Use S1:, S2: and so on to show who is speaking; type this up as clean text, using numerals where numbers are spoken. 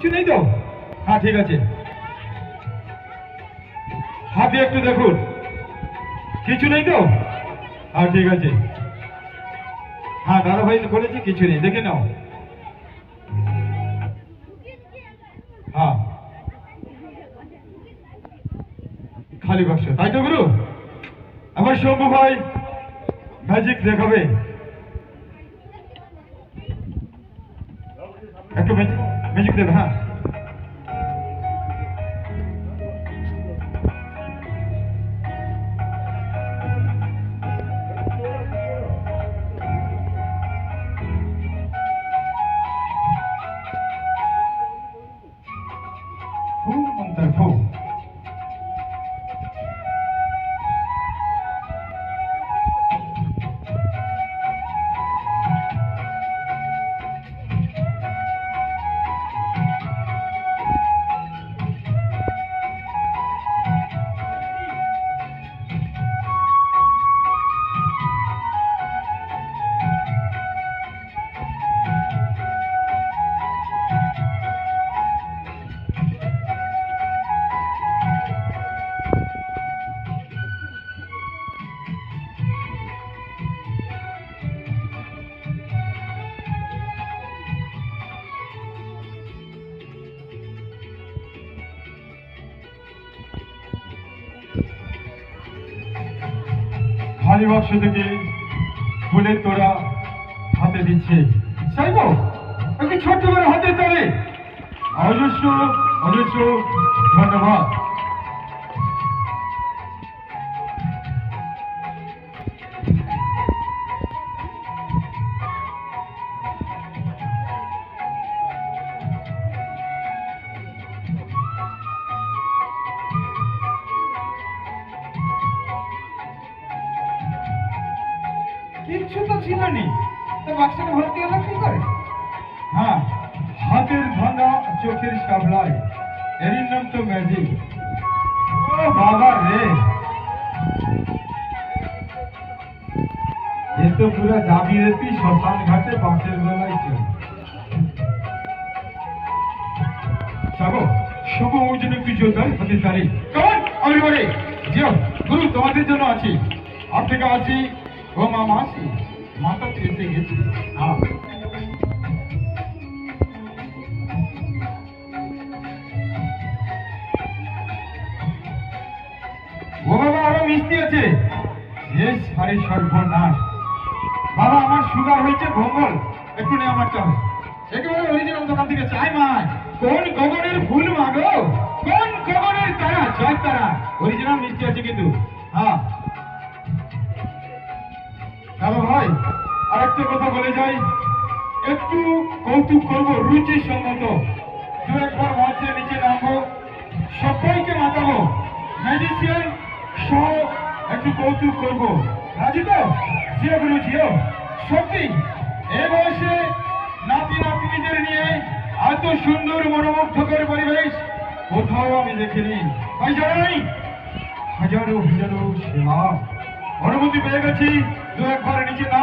S1: কিছু নেই তো? হ্যাঁ ঠিক আছে, হাতে একটু দেখুন, কিছু নেই তো? হ্যাঁ ঠিক আছে। হ্যাঁ দাদা ভাই বলেছি কিছু নেই, দেখে নাও। হ্যাঁ খালি বাক্স, তাই তো গুরু? আমার শম্ভু ভাই ম্যাজিক দেখাবে, একটু ম্যাজিক ম্যাজিক দেবে। হ্যাঁ ফু মন্ত্র ফু। খালি বাক্স থেকে ফুলের তোড়া হাতে দিচ্ছে, চাইবো একটু ছোট্ট করে হাতে তালে। অজস্র অজস্র ধন্যবাদ। কিচ্ছু তো ছিল নি, তো বাক্সটা ভর্তি হলো কি করে? হ্যাঁ, হাতের ভাঙা চোখের সাবলায়, এরই নাম তো ম্যাজিক। ও বাবা রে, এ তো পুরো জাবিরেতি শ্মশান ঘাটে বাঁশের বেলায় চল। যাবো শুভ ওই জন্য একটু জোরদার হতে পারি। কেমন এভরিবডি, জিও গুরু তোমাদের জন্য আছি। আপ থেকে আছি, ও মা মাসি মাথা এসে গেছি। হ্যাঁ ও বাবা আরো মিষ্টি আছে। বেশ ভারী সর্বনাশ। বাবা আমার সুগার হয়েছে ভঙ্গল, একটু নে আমার চাই, একেবারে অরিজিনাল দোকান থেকে চাই মাই। কোন গগনের ফুল মাগো, কোন গগনের তারা, জয় তারা। অরিজিনাল মিষ্টি আছে কিন্তু। হ্যাঁ দাদা ভাই আর একটা কথা বলে যাই, একটু কৌতুক করবো রুচি সম্মত। দু একবার মঞ্চের নিচে নামবো, সবাইকে মাতাবো, ম্যাজিশিয়ান সহ একটু কৌতুক করবো। রাজি তো? জিও গুরু জিও। সত্যি এ বয়সে নাতি নাতনিদের নিয়ে এত সুন্দর মনোমুগ্ধকর পরিবেশ কোথাও আমি দেখিনি। তাই জানাই হাজারো হাজারো সেবা অনুমতি পেয়ে গেছি, দু একবার নিচে নাম